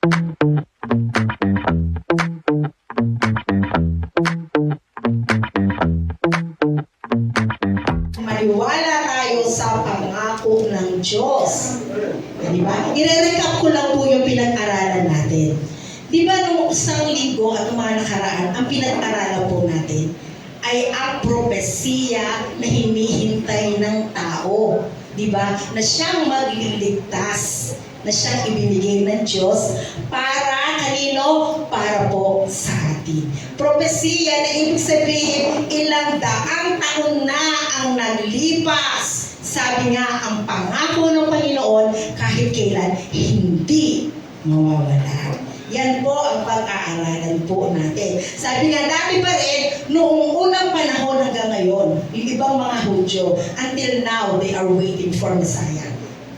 Maniwala tayo sa pangako ng Diyos. Di ba? I-recap ko lang po yung pinag-aralan natin. Di ba nung isang linggo at mga nakaraan, ang pinag-aralan po natin ay ang propesiya na hinihintay ng tao. Di ba? Na siyang magliligtas, na siyang ibinigay ng Diyos para kanino? Para po sa atin. Propesiya na ibig sabihin, ilang daang taon na ang naglipas. Sabi nga, ang pangako ng Panginoon kahit kailan hindi mawawala. Yan po ang pag-aaralan po natin. Sabi nga, dati pa rin, noong unang panahon hanggang ngayon, yung ibang mga Hudyo, until now, they are waiting for Messiah.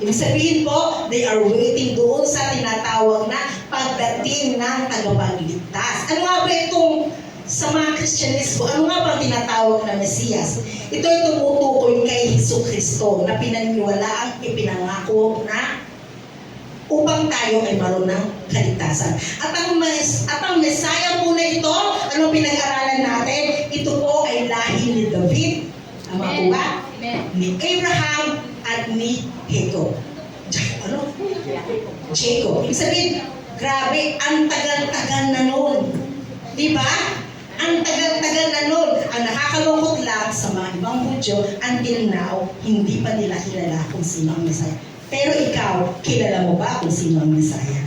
Ibig sabihin po, they are waiting doon sa tinatawag na pagdating ng tagapagligtas. Ano nga ba itong sa mga Kristyanismo, ano nga bang tinatawag na Mesiyas? Ito ay tumutukoy kay Jesucristo na pinaniwala ang ipinangako na upang tayo ay maroon ng kaligtasan. At ang Messiah po na ito, anong pinag-aralan natin? Ito po ay lahi ni David, tama po ba? Ni Abraham at ni Jacob. Jacob. Ibig sabihin, grabe, ang tagal-tagal na noon. Di ba? Ang tagal-tagal na noon. Ang nakakalungkot lang sa mga ibang Hudyo, until now, hindi pa nila kilala kung sino ang Messiah. Pero ikaw, kilala mo ba kung sino ang Messiah?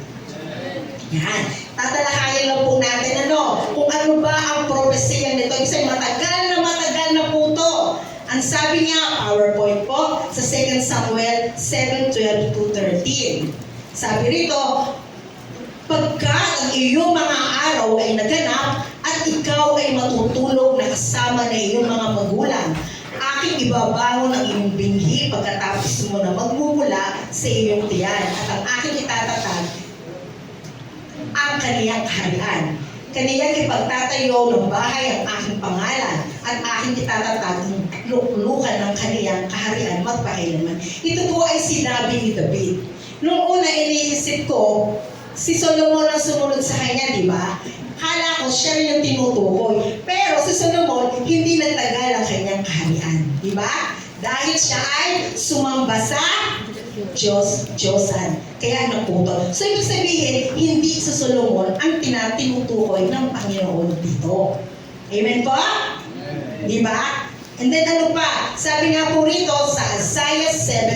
Yan. Tatalakayan lang po natin kung ano ba ang propesya nito. Kasi matagal na po ito. Ang sabi niya, PowerPoint po, sa 2 Samuel 7:12-13. Sabi rito, pagka ang iyong mga araw ay naganap at ikaw ay matutulog na kasama na iyong mga magulang, aking ibabangon ang iyong binhi pagkatapos mo na magmumula sa iyong tiyan at ang aking itatatag ang kaniyang kaharian. Kaniyang ipagtatayo ng bahay ang aking pangalan at aking itatatag ang luklukan ng kaniyang kaharian magpakailanman. Ito po ay sinabi ni David. Noong una iniisip ko, si Solomon ang sumunod sa kanya, di ba? Kala ko siya yung tinutukoy. Pero si Solomon, hindi nagtagal ang kanyang kaharian. Di ba? Dahil siya ay sumamba sa Diyosan. Kaya naputol. So, ibig sabihin, hindi si Solomon ang tinutukoy ng Panginoon dito. Amen po? Di ba? And then ano pa? Sabi nga po rito sa Isaiah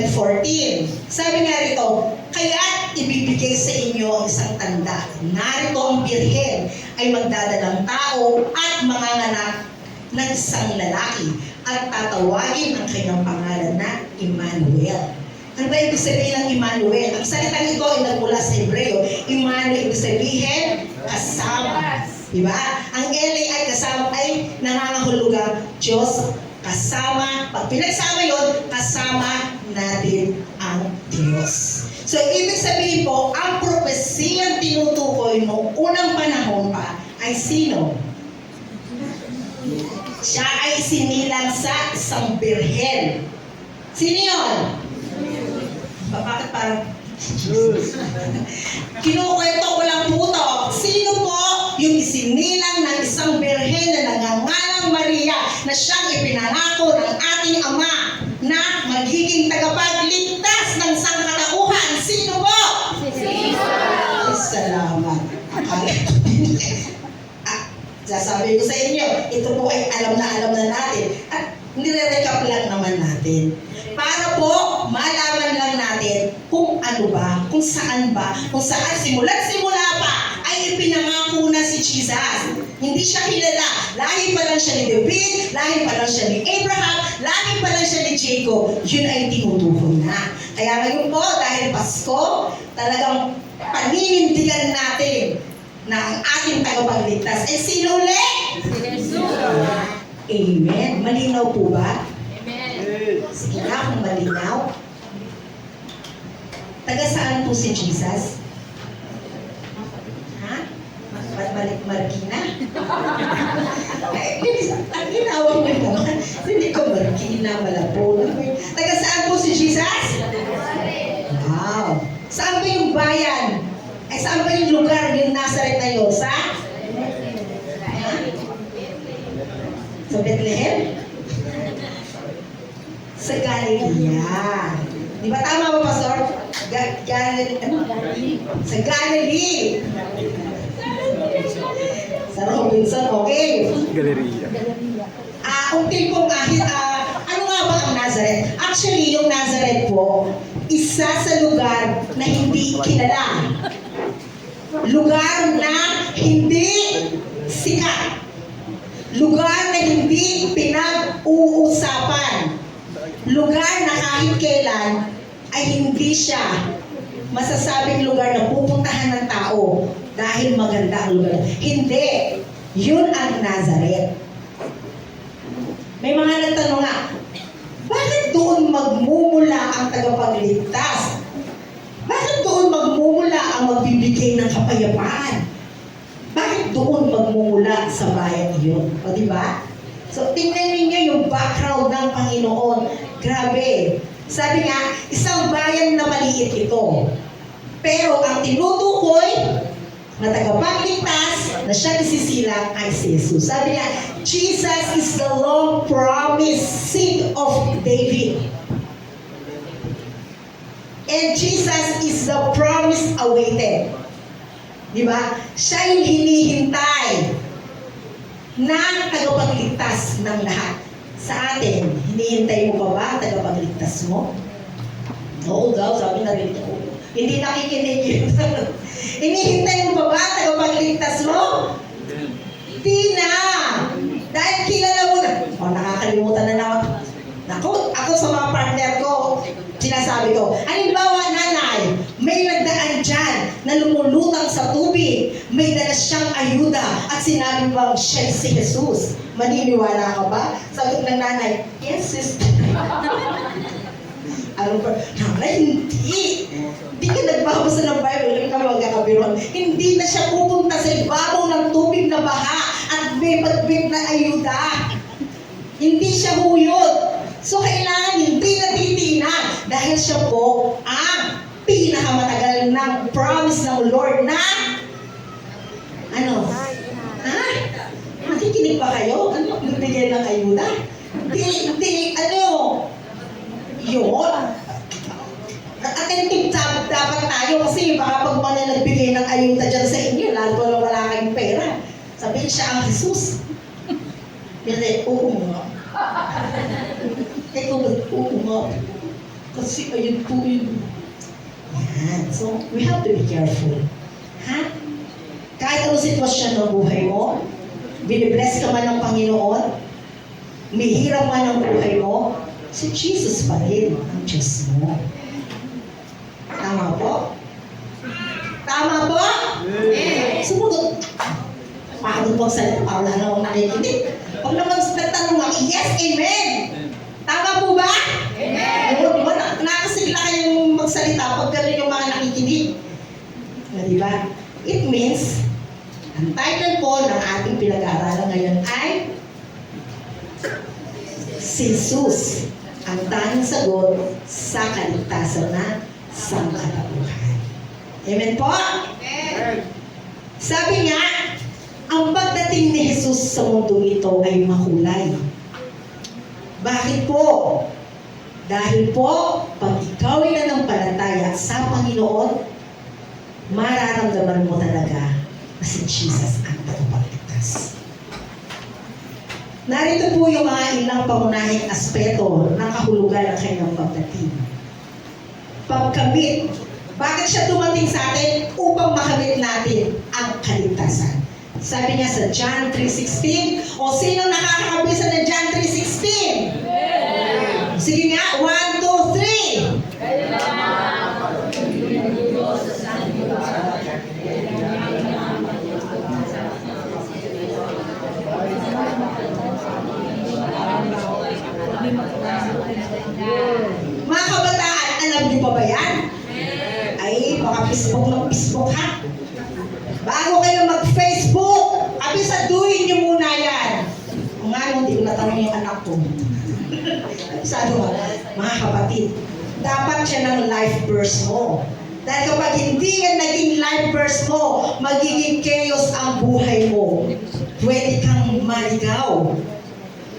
7:14. Sabi nga rito, kaya't ibibigay sa inyo ang isang tanda. Narito ang birhen ay magdadalang tao at manganganak ng isang lalaki at tatawagin ang kanyang pangalan na Emmanuel. Ano ba ibig sabihin ng Emmanuel? Ang salitang ito ay nagmula sa Hebreo. Emmanuel ibig sabihin kasama. Diba? Ang LA ay kasama ay nangangahulugang Diyos kasama. Pag pinagsama yun, kasama natin ang Diyos. So, ibig sabihin po, ang propesiyang tinutukoy noong unang panahon pa ay sino? Siya ay sinilang sa isang birhen. Sino yun? Bakit parang kinukwento ko lang po ito. Sino po yung isinilang ng isang birhen na nangangalang Maria na siyang ipinangako ng ating Ama na magiging tagapagligtas ng sangkatauhan? Sino po? Salamat. Sasabi ko sa inyo, ito po ay alam na natin. At nire-recap lang naman natin. Para po, malaman lang natin kung ano ba, kung saan simula pa, ay ipinangako na si Jesus. Hindi siya kilala. Lahi pa lang siya ni David, lahi pa lang siya ni Abraham, lahi pa lang siya ni Jacob. Yun ay tinutukoy na. Kaya ngayon po, dahil Pasko, talagang paninindigan natin na ang ating tagapagligtas ay sino ulit? Amen. Malinaw po ba? Sige na, kung malinaw. Taga saan po si Jesus? Ha? Balik Marikina? Ang ginawag mo naman. Hindi ko Marikina, Malabon. Taga saan po si Jesus? Wow. Saan ba yung bayan? Ay, saan ba yung Sa Bethlehem? Sa Galilea. Di ba tama ba, Pastor? Sa Galilee. Sa Robinson, okay. Galeria. Until po ano nga ba ang Nazareth? Actually, yung Nazareth po, isa sa lugar na hindi kilala. Lugar na hindi sikat. Lugar na hindi pinag-uusapan. Lugar na kahit kailan ay hindi siya masasabing lugar na pupuntahan ng tao dahil maganda ang lugar. Hindi. Yun ang Nazareth. May mga nagtanong nga, bakit doon magmumula ang tagapagligtas? Bakit doon magmumula ang magbibigay ng kapayapaan? Bakit doon magmumula sa bayan iyon? O diba? So tingnan ninyo yung background ng Panginoon. Grabe. Sabi nga, isang bayan na maliit ito. Pero ang tinutukoy na tagapagligtas na siya isisilang ay si Jesus. Sabi niya, Jesus is the long-promised seed of David. And Jesus is the promise awaited. Di ba? Siya yung hinihintay na tagapagligtas ng lahat. Sa atin, hinihintay mo pa ba ang tagapagligtas mo? Oo daw, sabi na rin ako. Hindi nakikinig yun. Hinihintay mo pa ba ang tagapagligtas mo? Hindi na. Dahil kilala mo na. Nakakalimutan na naman. Ako sa mga partner ko, sinasabi ko, halimbawa nanay, may nagdaan dyan na lumulutang sa tubig, may dala siyang ayuda at sinabi bang siya si Jesus. Maniniwala ka ba? Sagot ng nanay, yes sister. Ano ba? Nanay, hindi. Hindi ka nagbabasa ng Bible, hindi ka magkakabiruan. Hindi na siya pupunta sa ibabaw ng tubig na baha at may batbit na ayuda. Hindi siya huyod. So kailangan hindi natitinan dahil siya po ang pinakamatagal ng promise ng Lord na ano? Ha? Makikinig ba kayo? Ano? Nagbigay ng ayuda? Hindi, ano? Yun. Attentive dapat tayo kasi baka pag mga nagbigay ng ayuda dyan sa inyo, lalo na wala kayong pera. Sabihin siya ang Jesus. Hindi, oo nga. Ikaw ba? Oo nga. Kasi ayun po yun. Yan. So, we have to be careful. Ha? Kahit anong sitwasyon ng buhay mo, binibless ka man ng Panginoon, may hirap man ang buhay mo, si Jesus pa rin ang Diyos mo. Tama po? Tama po? Sumunod. Paano pong salita? Wala na akong nakikinig. Pag naman nagtanong ako, yes, amen! Tama po ba? Amen! Di ba? Nakasigla kayong magsalita pag gano'n yung mga nakikinig. Di ba? It means, ang title po ng ating pinag-aaralan ngayon ay si Jesus, ang tanging sagot sa kaligtasan na sangkatauhan. Amen po? Amen! Sabi nga, ang pagdating ni Jesus sa mundong ito ay makulay. Bakit po? Dahil po, pag ikaw ay nanampalataya sa Panginoon, mararamdaman mo talaga na si Jesus ang tagapagligtas. Narito po yung mga ilang pangunahing aspeto ng kahulugan ng kanyang pagdating. Pagkamit. Bakit siya dumating sa atin? Upang makamit natin ang kaligtasan. Sabi niya sa John 3:16, o sino nakakabisa ng John 3:16? Sige nga, 1, 2, 3. Mga kabataan, alam niyo pa ba yan? Ay, baka Facebook ng Facebook ha? Bago kayo mag-Facebook, abisaduhin niyo muna yan. Kung nga, hindi ko natanong yung anak ko. Sabi mo, mga kapatid, dapat siya ng life verse mo. Dahil kapag hindi yan naging life verse mo, magiging chaos ang buhay mo. Pwede kang maligaw.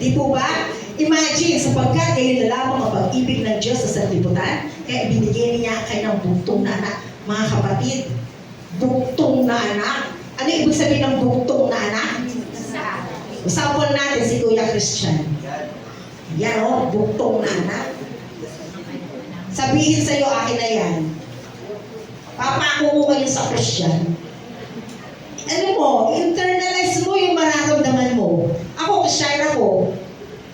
Di po ba? Imagine, sapagkat kayo na lamang ang pag-ibig ng Diyos sa sanlibutan, kaya binigyan niya kayo ng buktong na anak. Mga kapatid, buktong na anak. Ano ibig sabihin ng buktong na anak? Usapan natin si Kuya Christian. Yan o, buktong na anak. Sabihin sa'yo, akin na yan. Papako ko kayo sa Christian. Ano mo, internalize mo yung mararamdaman mo. Ako, Shira ko,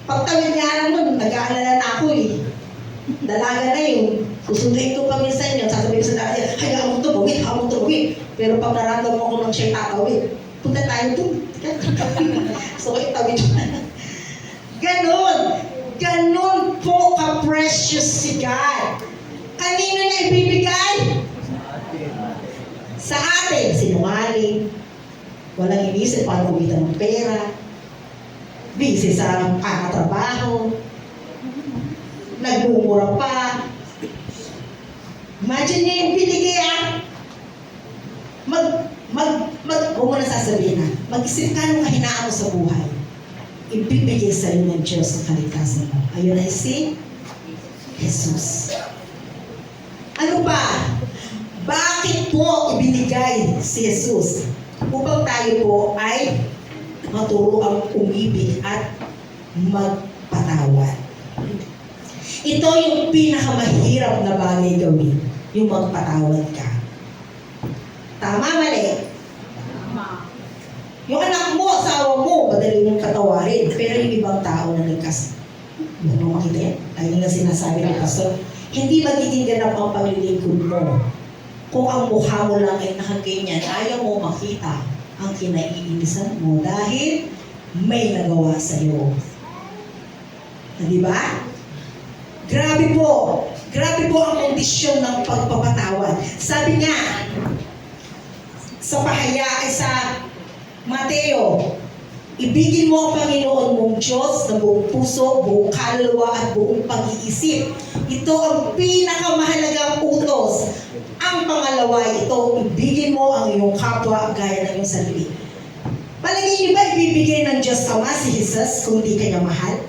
pagtawid nga lang nun, nag-aalala na ako eh. Dalaga na yun. Susunduin ko pa minsan yun. Sasabihin ko sa dalaga, hayaan mo tumawid, hayaan mo tumawid. Pero pag naramdaman ko nang siya'y tatawid, punta tayo dun. So, itawid na. Ganon. Ganon po ka-precious si God. Kanino niya ibibigay? Sa atin, sinungaling. Walang inisip paano kumita ng pera. Busy sa kakatrabaho. Nagmumura pa. Imagine niya yung binigay huwag mo na sasabihin mag-isip ka nung kahinaan mo sa buhay. Ibibigay sa iyo ng Diyos ang kaligtasan mo. Ayun ay si Jesus. Ano pa? Bakit po ibinigay si Jesus? Upang tayo po ay maturuang umibig at magpatawad. Ito yung pinakamahirap na bagay gawin, yung magpatawad ka. Tama, mali? Yung anak mo, asawa mo, madali mong patawarin. Pero yung ibang tao na nagkas, huwag mo makita yan. Lagi nga sinasabi ng pastor, hindi magiging ganap ang paglilingkod mo. Kung ang mukha mo lang ay nakaganyan, ayaw mo makita ang kinaiinisan mo dahil may nagawa sa'yo. Diba? Grabe po ang kondisyon ng pagpapatawad. Sabi nga, sa pahaya ay sa Mateo, ibigin mo ang Panginoon mong Diyos na buong puso, buong kaluluwa at buong pag-iisip. Ito ang pinakamahalagang utos. Ang pangalawa, ito, ibigin mo ang iyong kapwa gaya ng iyong sarili. Palagay niyo ba ibibigay ng Diyos Ama si Jesus kung di kanya mahal?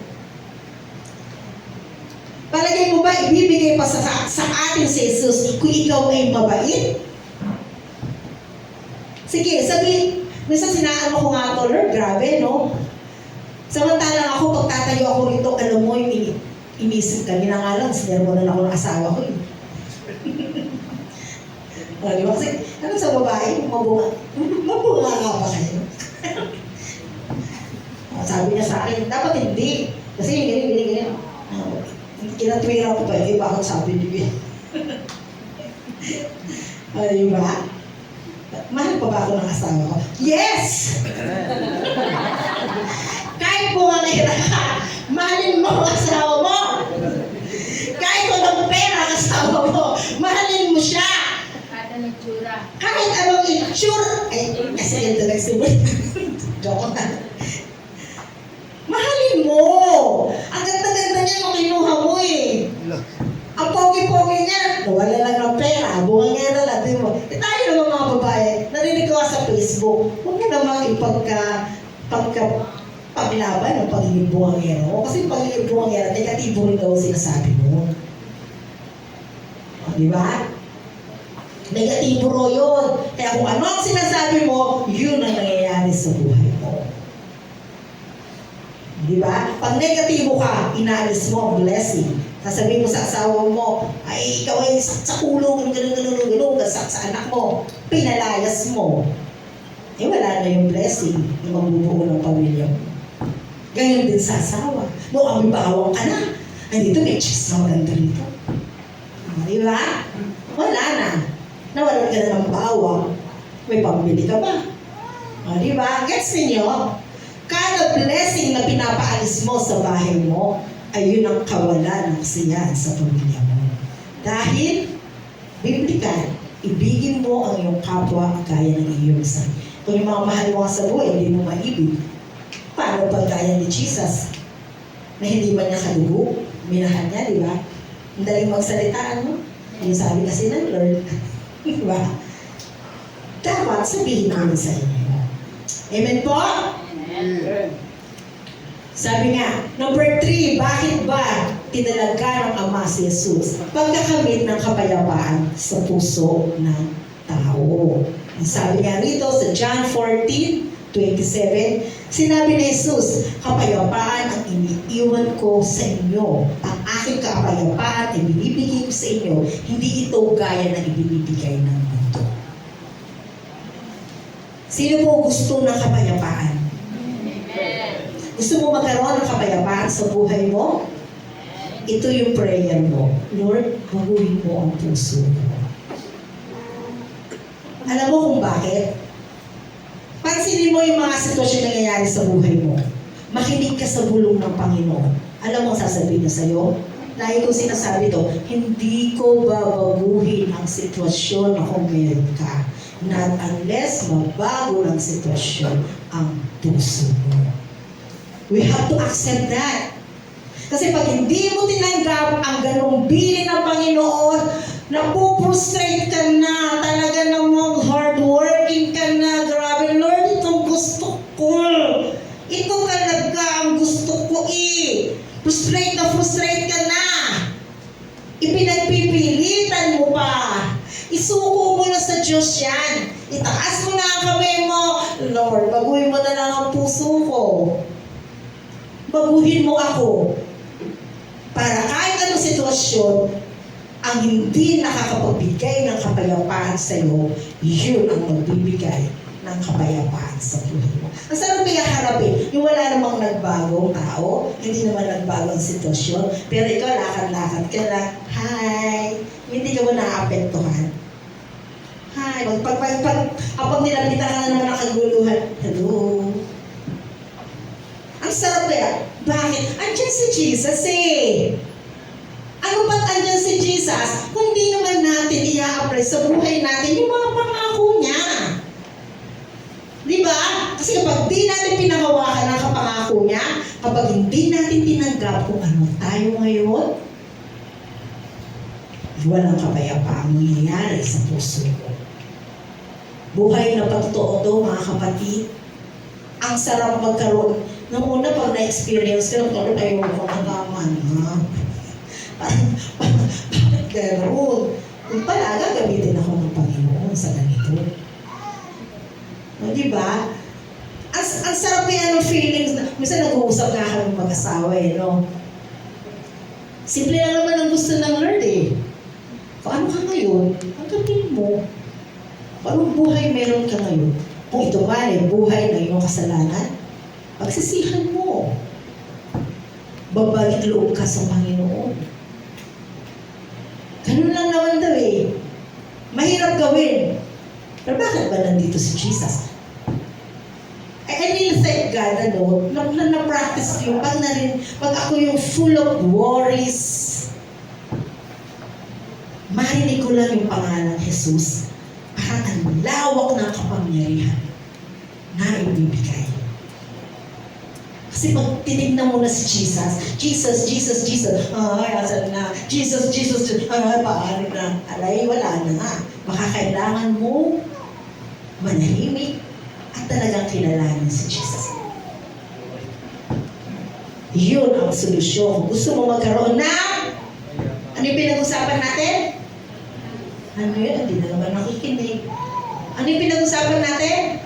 Palagay mo ba ibibigay pa sa atin si Jesus kung ikaw ay mabait? Sige, sabi, minsan sinaan mo ko nga ito, Lord, grabe, no? Samantalang ako, pagtatayo ako rito, alam mo, yung inisip kanina nga lang, sinermonan ako ng asawa ko. Di ba? Kasi, ano sa babae, mabunga nga ba kayo? Sabi niya sa akin, dapat hindi. Kasi yung ganyan. Kinatwira ko pa, bakit sabi niyo yun? Di ba? Mahal pa ba ako ng asawa ko? Yes! Kahit bumangera ka, mahalin mo ang asawa mo. Kahit walang pera ang asawa mo, mahalin mo siya. Kahit anong itsura. Ay, kasi ganito nagsimula. Joke na. Mahalin mo. Ang ganda-ganda niya nung kinuha mo eh. Ang pogi-pogi niya, wala lang ng pera, bungangera lang, di mo. Tayo naman mga babae, narinig ko sa Facebook, huwag mo naman paglaban ng pagiging bungangera mo. Kasi pagiging bungangera, negatibo rin daw sinasabi mo. Di ba? Negatibo ro yun. Kaya kung ano ang sinasabi mo, yun ang nangyayari sa buhay mo. Di ba? Pag negatibo ka, inaalis mo ang blessing. Sasabihin mo sa asawa mo, ay ikaw ay sa kulong, gano'n, sa anak mo, pinalayas mo. Eh wala na yung blessing na magbubuo ng pamilya mo. Ganyan din sa asawa. No, ang bawang ka na. Ay dito may chicks na maganda rito. Di ba? Wala na. Nawalan ka na ng bawang. May pambili ka ba? Di ba? Gets ninyo? Kada blessing na pinapaalis mo sa bahay mo, ay yun ang kawalan ng kasiyahan sa pamilya mo. Dahil, biblikan, ibigin mo ang iyong kapwa gaya ng iyong sarili. Kung yung mga mahal mo sa buhay, hindi mo maibig, paano pa gaya ni Jesus? Na hindi man niya kadugo, minahal niya, di ba? Ang daling magsalita, ano? Yung sabi kasi ng Lord, di ba? Dapat sabihin namin sa inyo. Amen po? Amen. Sabi nga, number 3, bakit ba tinalaga ng Ama si Jesus? Pagkakamit ng kapayapaan sa puso ng tao. Sabi nga rito sa John 14:27, sinabi ni Jesus, kapayapaan ang iniiwan ko sa inyo. Ang aking kapayapaan ay binibigay ko sa inyo. Hindi ito gaya na ibinibigay ng mundo. Sino po gusto ng kapayapaan? Gusto mo magkaroon ng kapayapaan sa buhay mo? Ito yung prayer mo. Lord, baguhin mo ang puso mo. Alam mo kung bakit? Pansinin mo yung mga sitwasyon na nangyayari sa buhay mo. Makinig ka sa bulong ng Panginoon. Alam mo ang sasabihin na sa'yo? Lagi kong sinasabi to, hindi ko babaguhin ang sitwasyon na kung meron ka. Not unless mabago ng sitwasyon ang puso mo. We have to accept that. Kasi pag hindi mo tinanggap ang ganong bilin ng Panginoon, napuprostrate ka na, talaga namang hardworking ka na, grabe, Lord, itong gusto ko. Ito talaga ang gusto ko Frustrate ka na. Ipinagpipilitan mo pa. Isuko mo na sa Diyos yan. Itaas mo na ang kamay mo. Lord, baguhin mo na lang ang puso ko. Baguhin mo ako para kahit anong sitwasyon ang hindi nakakapagbigay ng kapayapaan sa iyo, yun ang magbibigay ng kapayapaan sa buhay mo. Ang sarap kaya harapin, yung wala namang nagbagong tao, hindi naman nagbagong sitwasyon, pero ikaw lakad-lakad ka lang, hi, hindi ka mo naapektuhan. Hi, kapag nilapitan ka na naman ang kaguluhan, hello. Ang sarap kaya. Bakit? Andiyan si Jesus Ano ba't andyan si Jesus? Kung di naman natin i-apply sa buhay natin yung mga pangako niya. Di ba? Kasi kapag di natin pinahawakan ang kapangako niya, kapag hindi natin tinanggap kung ano tayo ngayon, walang kapayapaan mangyayari sa puso ko. Buhay na pagtotoo to, mga kapatid. Ang sarap magkaroon. Nung una, pag na-experience ko, ayaw ko nagaman, ha? Bakit gano'n? Kung pala, gagamitin ako ng Panginoon sa ganito. No, di ba? Ang sarap kaya ng feelings. Minsan nag-uusap nga kami mag-asawa, no? Simple lang naman ang gusto ng Lord, Paano ka ngayon? Ang gating mo. Paano buhay meron ka ngayon? Kung ito man buhay na iyong kasalanan, pagsisihan mo. Babalik loob ka sa Panginoon. Ganun lang naman daw Mahirap gawin. Pero bakit ba nandito si Jesus? I really thank God, na-practice yung pag ako yung full of worries, marinig ko lang yung pangalan ng Jesus, parang ang lawak ng kapangyarihan na ibibigay. Kasi pag tinignan mo na si Jesus, ay, asan na? Jesus, ay, paano na? Alay, wala na nga. Baka kailangan mo manahimik at talagang kilalanin si Jesus. Yun ang solusyon. Gusto mo magkaroon na? Ano yung pinag-usapan natin? Ano yun? Hindi na naman nakikinig. Ano yung pinag-usapan natin?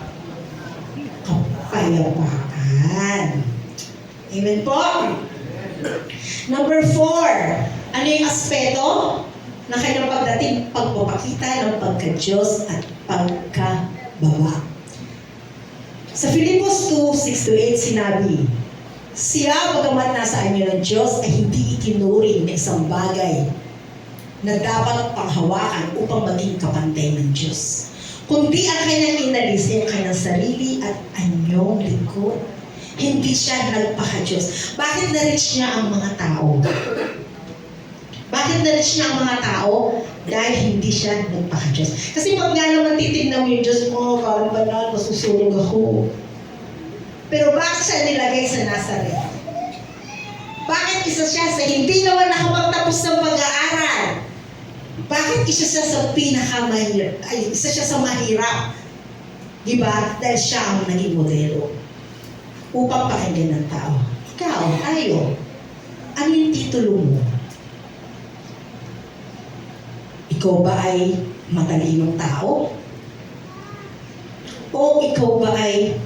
Kapayapaan. Amen po? Number 4. Ano yung aspeto ng kanyang pagdating? Pagpapakita ng pagka-Diyos at pagkababa. Sa Filipos 2:6-8 sinabi, siya, bagamat nasa anyo ng Diyos, ay hindi itinuring na isang bagay na dapat panghawakan upang maging kapantay ng Diyos. Kundi ang kanyang inalis ay ang kanyang sarili at anyong lingkod. Hindi siya nagpaka-Diyos. Bakit na-reach niya ang mga tao? Bakit na-reach niya ang mga tao? Dahil hindi siya nagpaka-Diyos. Kasi pag nga naman titignan mo yung Diyos mo, parang banal, masusunog ako. Pero bakit siya nilagay sa Nazareth? Bakit isa siya sa hindi naman nakapagtapos ng pag-aaral? Bakit isa siya sa pinakamahirap? Ay, isa siya sa mahirap. Diba? Dahil siya ang naging modelo. Upang pakinggan ng tao. Ikaw, tayo. Ano yung titulo mo? Ikaw ba ay matalinong tao? O ikaw ba ay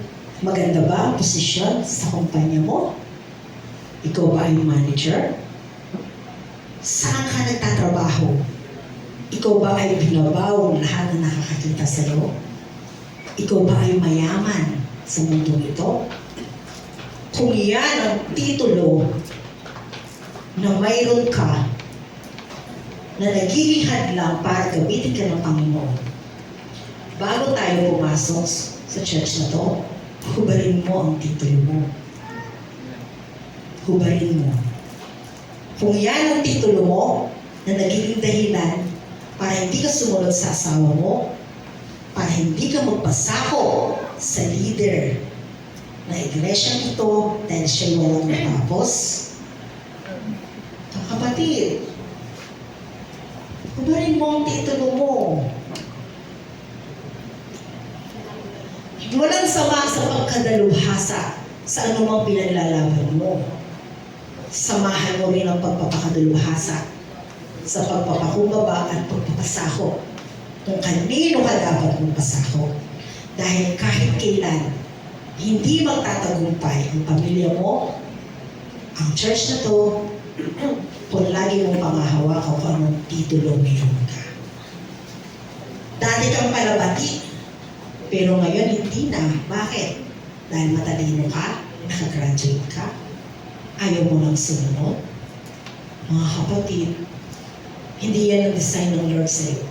maganda ba ang posisyon sa kumpanya mo? Ikaw ba ay manager? Saan ka nagtatrabaho? Ikaw ba ay binabaw lahat na nakakakita sa iyo? Ikaw ba ay mayaman sa mundo ito? Kung yan ang titulo na mayroon ka na nagiging hadlang para gamitin ka ng Panginoon, bago tayo pumasok sa church na to, hubarin mo ang titulo mo. Hubarin mo. Kung yan ang titulo mo na nagiging dahilan para hindi ka sumunod sa asawa mo, para hindi ka magpasako sa leader na iglesia nito dahil siya'y walang natapos. Kapatid, hubarin mo ang titulo mo. Walang sama sa pagkadalubhasa sa anumang pinaglalaban mo. Samahan mo rin ang pagpapakadalubhasa sa pagpapakumbaba at pagpapasako kung kanino ka dapat mong pasako. Dahil kahit kailan, hindi magtatagumpay ang pamilya mo, ang church na to, kung lagi mong pangahawakan kung anong titulo meron ka. Dati kang palabati, pero ngayon hindi na. Bakit? Dahil matalino ka, nakagraduate ka, ayaw mo nang sumunod. Mga kapatid, hindi yan ang design ng Lord sa'yo.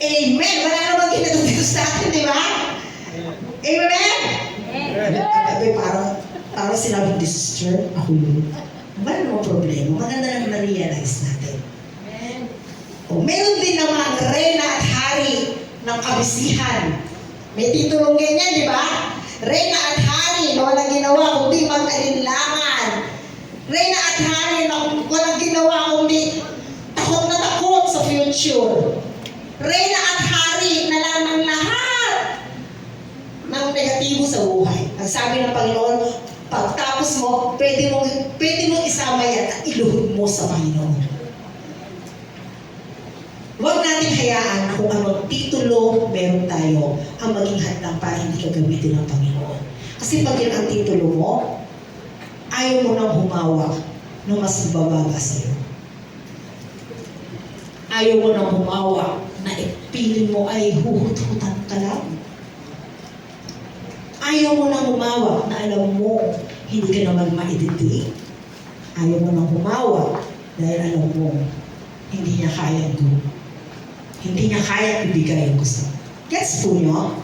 Amen! Wala namang ginagawa sa akin, di ba? Amen! Parang sinabi ni sister, ako yun. Wala namang problema. Maganda lang na-realize natin. O, meron din namang reyna at hari ng kabisihan. May titulong ganyan, di ba? Reyna at hari na walang ginawa kundi mag-alinlangan. Reyna at hari na walang ginawa kundi takot na takot sa future. Reyna at hari na lang ng lahat ng negatibo sa buhay. Ang sabi ng Panginoon, pagtapos mo, pwede mong isama yan at iluhod mo sa Panginoon. Huwag natin hayaan na kung anong titulo meron tayo ang maging hadlang para hindi ka gamitin ng Panginoon. Kasi pag yan ang titulo mo, ayaw mo nang humawak ng mas bababa sa'yo. Ayaw mo nang humawak na ipiling mo ay huhut-hutan ka lang. Ayaw mo nang humawak na alam mo hindi ka naman maididig. Ayaw mo nang humawak dahil alam mo hindi niya kayang hindi niya kaya ibigay ang gusto. Gets po nyo?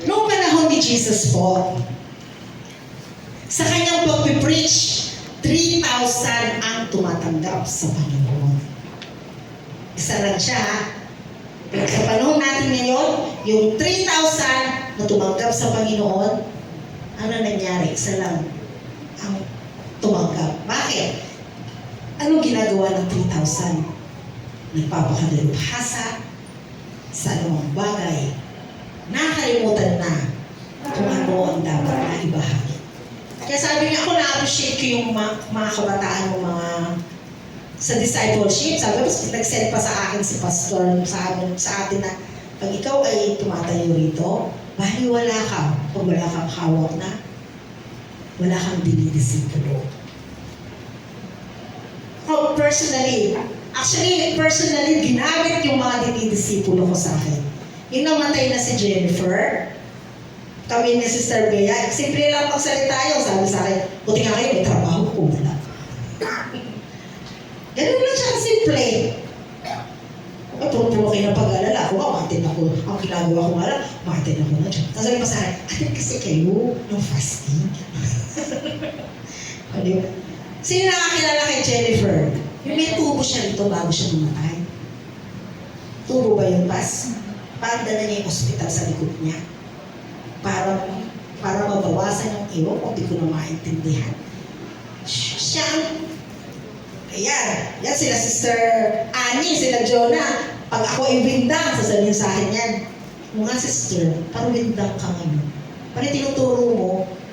Noong panahon ni Jesus po, sa kanyang pag-preach, 3,000 ang tumatanggap sa Panginoon. Isa lang siya, ha? Pero sa panahon natin ngayon, yung 3,000 na tumanggap sa Panginoon, ano nangyari? Isa lang ang tumanggap. Bakit? Anong ginagawa ng 3,000? Nagpapakadalubhasa sa anumang bagay. Nakalimutan na kung ano ang dapat na ibahagi. Kaya sabi niya, ako na-appreciate ko yung mga kabataan mo, mga sa discipleship. Sabi ko, nag-send pa sa akin si pastor sa atin na pag ikaw ay tumatayo rito, baliwala ka kung wala kang hawak na, wala kang dinidisipulo. Personally, ginamit yung mga dinidisipulo ko sa akin. Yung namatay na si Jennifer, kami ni Sister Bea, simple lang pagsalita yun. Sabi sa akin, buti nga kayo, may trabaho ko wala. Ganun lang siya simple. Ay, puro kayo ng pag-alala. Ako nga, matin ako. Ang ginagawa ko nga lang, matin ako na dyan. Tapos sabi pa sa akin, atin kasi kayo ng fasting. Sino nakakilala kay Jennifer? Yung may tubo siya rito bago siya namatay. Tubo ba yun, Pas? Parang dala niya yung ospital sa likod niya. Para mabawasan yung iwan ko, di ko na maintindihan. Siya ang... Ayan, yan sila Sister Annie, sila Jonah. Pag ako ay windang, sasabihin sa akin yan. Mga sister, parang windang ka ngayon. Parang tinuturo mo,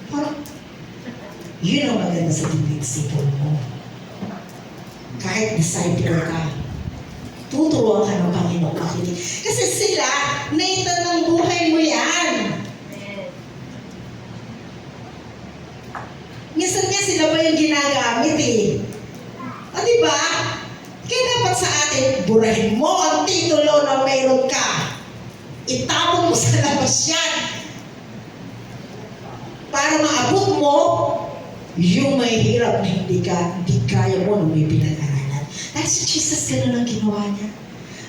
parang, yun ang maganda sa disciple mo. Kahit disciple ka, tuturuan ka ng Panginoon makinig. Kasi sila, naitan ng buhay mo yan. Minsan nga sila pa yung ginagamit eh. O diba? Kaya dapat sa atin, burahin mo ang titulo na mayroon ka. Itapon mo sa labas yan. Para maabot mo yung may hirap na hindi kaya mo nung may pinag-aralan. Dahil si Jesus, gano'n ang ginawa niya.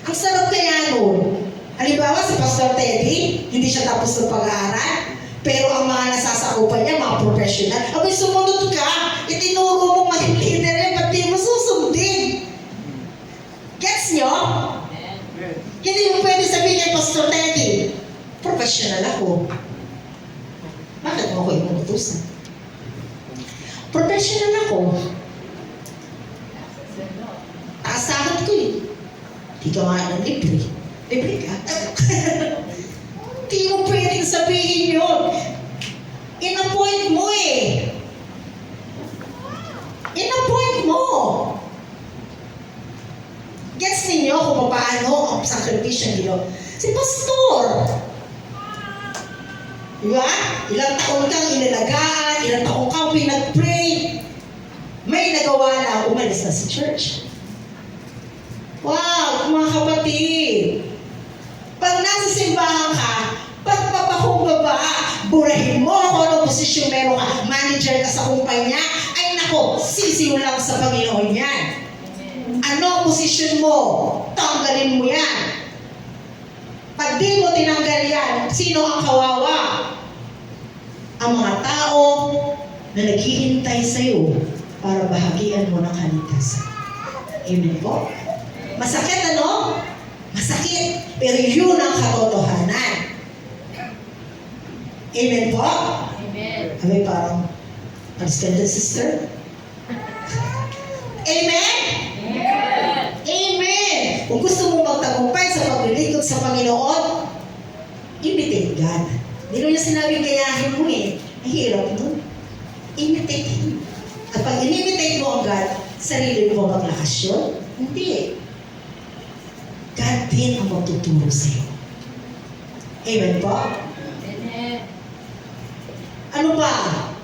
Ang sarap kaya nun. Halimbawa, si Pastor Teddy, hindi siya tapos ng pag-aaral. Pero ang mga nasasakupan niya, mga professional, abay sumunod ka, itinuro mo maging leader yan, ba't di mo susundin? Gets nyo? Hindi mo pwede sabihin kay Pastor Teddy, professional ako. Bakit mo ako inuutusan? Professional ako. Taas-sahod ko eh. Di ka nga ng libre. Libre ka? Di mo pwedeng sabihin yun. In-appoint mo eh. In-appoint mo. Gets ninyo kung paano ang sakripisyo nyo? Si Pastor. Diba? Ilang taon kang inalagaan, ilang taon kang pinag-pray. May nagawa lang, umalis na sa church. Wow, mga kapatid. Pag nasa simbahan ka, pagpapakumbaba, burahin mo kung anong posisyon meron ka, manager ka sa kumpanya, ay nako, sisiw lang sa Panginoon yan. Ano ang posisyon mo? Tanggalin mo yan. Pag di mo tinanggal yan, sino ang kawawa? Ang mga tao na naghihintay sa'yo para bahagian mo ng kaligtasan. Amen po? Masakit ano? Masakit. Pero yun ang katotohanan. Amen po? Amen. Amen parang, understand sister? Amen? Amen. Amen. Kung gusto mo magtagumpay sa paglilingkod sa Panginoon, imitate God. Hindi nyo niya sinabing gayahin mo eh. Ang hirap nun. Imitate Him. At pag in-imitate mo ang God, sarili mo maglakas yun? Hindi. God din ang magtuturo sa'yo. Amen po? Amen. Ano pa?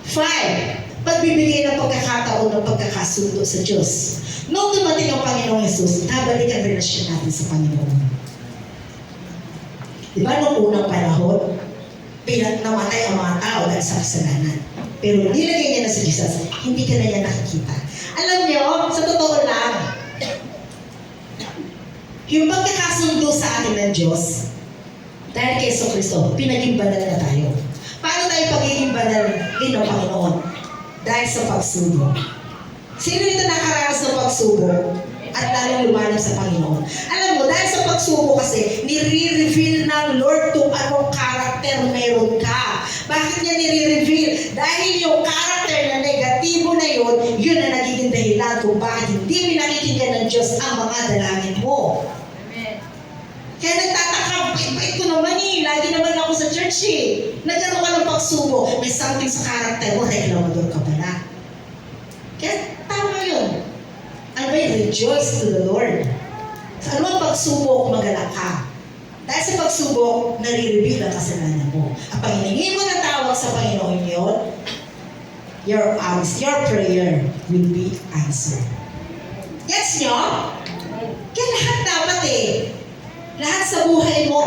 5. Pagbibigay ng pagkakataon ng pagkakasundo sa Diyos. Noong dumating ang Panginoong Jesus, nabalik ang relasyon natin sa Panginoon. Diba noong unang panahon, namatay ang mga tao dahil sa kasalanan. Pero nilagay niya na si Jesus, hindi ka na niya nakikita. Alam niyo, sa totoo lang, yung pagkakasundo sa atin ng Diyos, dahil kay Jesucristo, pinaging banal na tayo. Paano tayo pagiging banal din ng Panginoon? Dahil sa pagsubo. Sino dito nakaranas ng pagsubo at lalong lumalim sa Panginoon? Alam mo, dahil sa pagsubo kasi, nire-reveal ng Lord kung anong karakter meron ka. Bakit niya nire-reveal? Dahil yung karakter na negatibo na yun, yun na nagiging dahilan kung bakit hindi pinakikinggan ng Diyos ang mga dalangin mo. Kaya nagtataka, bait ko naman eh. Lagi naman ako sa church eh. Nagkaroon ka ng pagsubo. May something sa karakter mo, reklamador ka pala. Kaya tama yun. Ano ba yun? Rejoice to the Lord. Sa anumang pagsubok, magalak ka. Dahil sa pagsubok, nare-reveal ang kasalanan mo. At pag hiningin mo ng tawag sa Panginoon yun, your prayer will be answered. Gets nyo? Kaya lahat dapat eh. Lahat sa buhay mo,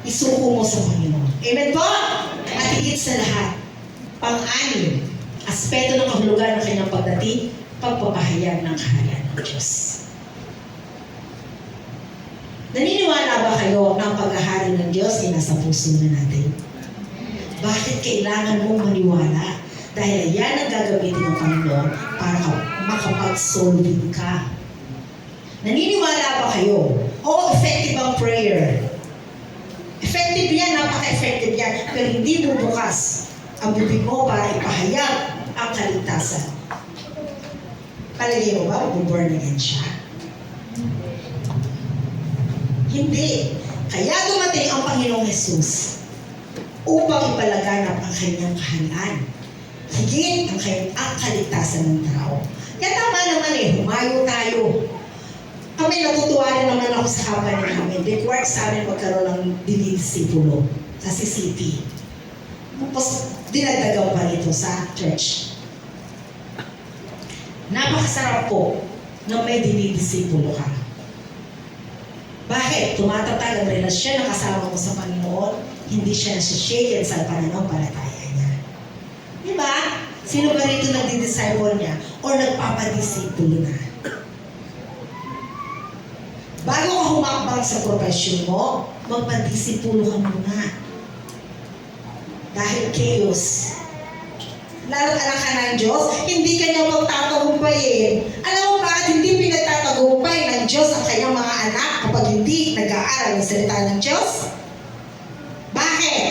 isuko mo sa Panginoon. Amen po? At higit sa lahat, pang-anim, aspeto ng kahulugan ng kanyang pagdating, pagpapahayag ng kaharian ng Diyos. Naniniwala ba kayo na ang paghahari ng Diyos ay nasa puso na natin? Bakit kailangan mong maniwala? Dahil yan ang gagamitin ng Panginoon para makapag-solving ka. Naniniwala ba kayo? Oo, effective ang prayer. Effective yan, napaka-effective yan. Pero hindi bubukas ang bibig mo para ipahayag ang kaligtasan. Palagay mo ba, mag-born again siya? Hindi. Kaya dumating ang Panginoong Jesus upang ipalaganap ang kanyang kaharian. Higit ang kaligtasan ng tao. Kaya tama naman humayo tayo. Kami natutuwa rin naman ako sa company namin. Required sa amin magkaroon ng dinidisipulo sa CCP. Tapos dinagdagan pa rito sa church. Napakasarap po na may dinidisipulo ka. Bakit? Tumatatag ang relasyon na kasama mo sa Panginoon, hindi siya nasishaken sa pananampalataya niya. Diba? Sino ba rito nagdi-disciple niya o nagpapadisipulo na? Bago ka humakbang sa profesyon mo, magpadisipulo ka muna. Dahil chaos. Lalo't anak ka ng Diyos, hindi ka niya magtatagumpayin. Alam mo bakit hindi pinagtatagumpay ng Diyos ang kanyang mga anak kapag hindi nag-aaral ng salita ng Diyos? Bakit?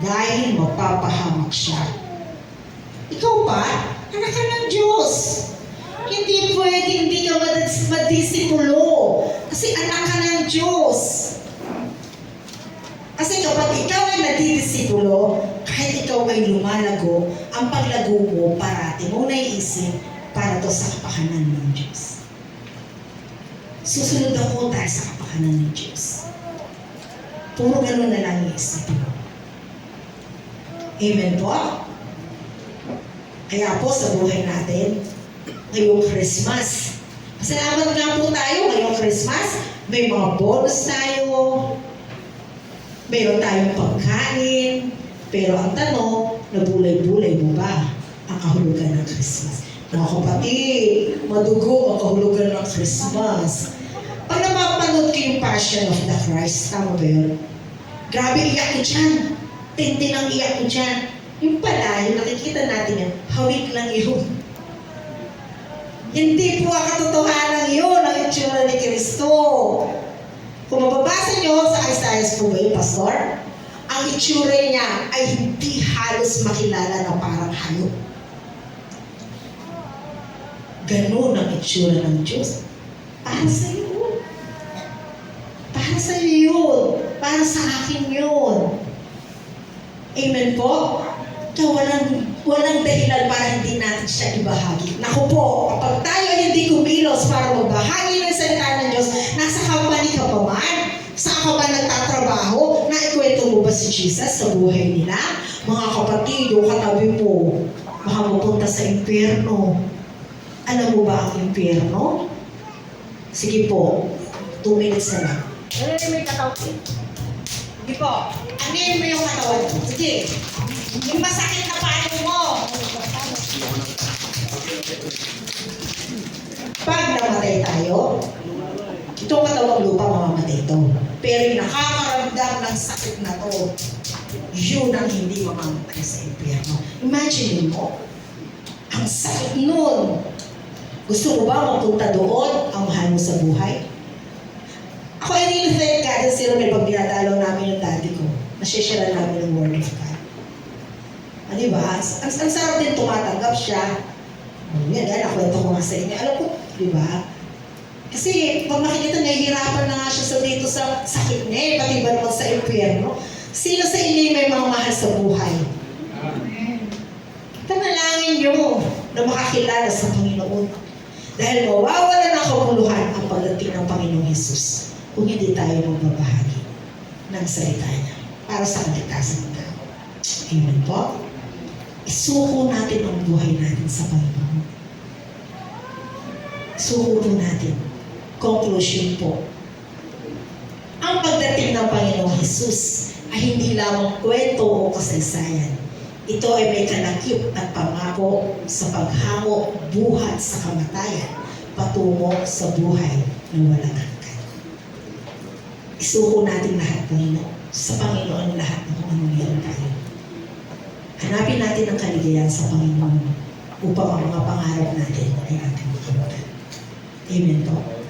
Dahil mapapahamak siya. Ikaw ba? Anak ka ng Diyos. Hindi pwede hindi ka madisipulo. Kasi anak ka ng Diyos. Kasi kapag ikaw ay nadidisipulo, kahit ikaw ay lumalago, ang paglago mo parati mo naiisip para to sa kapakanan ng Diyos. Susunod ako tayo sa kapakanan ng Diyos. Puro ganun na lang yung isip mo. Amen po? Kaya po sa buhay natin, ngayong Christmas, salamat nga po tayo ngayong Christmas, may mga bonus tayo, mayroon tayong pagkain, pero ang tanong, nabulay-bulay mo ba ang kahulugan ng Christmas? Mga kapatid, madugo ang kahulugan ng Christmas. Pag napapanood ko yung Passion of the Christ, tama ba yun? Grabe iyak ko dyan. Tindi ng iyak ko dyan. Yung pala, yung nakikita natin yan, hawik lang yun. Hindi po ang katotohanan yun, ang itsura ni Kristo. Kung mababasa nyo sa Isaiah po ba yung pastor, ang itsura niya ay hindi halos makilala na parang hayop. Ganun ang itsura ng Diyos. Para sa iyo. Para sa iyo yun. Para sa akin yun. Amen po? Kaya walang dahilan para hindi natin siya ibahagi. Naku po, kapag tayo ay hindi kumilos para magbahagi ng salita ng Diyos, nasa company ka pa man, saan ka ba nagtatrabaho, naikwento mo ba si Jesus sa buhay nila? Mga kapatid, o katabi mo, baka mapunta sa impyerno. Alam mo ba ang impyerno? Sige po, 2 minutes na lang. May katawan. Sige po, anin mo yung katawan mo. Sige. Yung masakit na paano mo. Pag namatay tayo, itong katawang lupa mamamatay ito. Pero yung nakakaramdam ng sakit na to, yun ang hindi mamamatay sa impyerno. Imagine mo, ang sakit nun. Gusto mo ba mapunta doon ang mahal mo sa buhay? Ako ay nilithate ka din sila may pag dinadalaw namin yung daddy ko. Nasyesyaran namin ng Word of God. Diba? Ang sarap din tumatanggap siya. Yan, nakwento ko nga sa inyo. Alam ko, diba? Kasi pag makikita niya, hirapan na nga siya sa dito sa sakit niya, pati ba naman sa impyerno. Sino sa inyo may mga mahal sa buhay? Panalangin niyo na makakilala sa Panginoon. Dahil mawawala na kabuluhan ang pagdating ng Panginoong Hesus kung hindi tayo magbabahagi ng salita niya para sa kaligtasan ng tao. Amen po? Isuko natin ang buhay natin sa Panginoon. Isuko po natin. Conclusion po. Ang pagdating ng Panginoong Hesus ay hindi lamang kwento o kasaysayan. Ito ay may kalakip at pangako sa paghango buhat sa kamatayan patungo sa buhay na walang hanggan. Isuko natin lahat, Panginoon, sa Panginoon lahat ng kung ano meron tayo. Hanapin natin ang kaligayahan sa Panginoon upang ang mga pangarap natin ay ating makamutan. Amen po.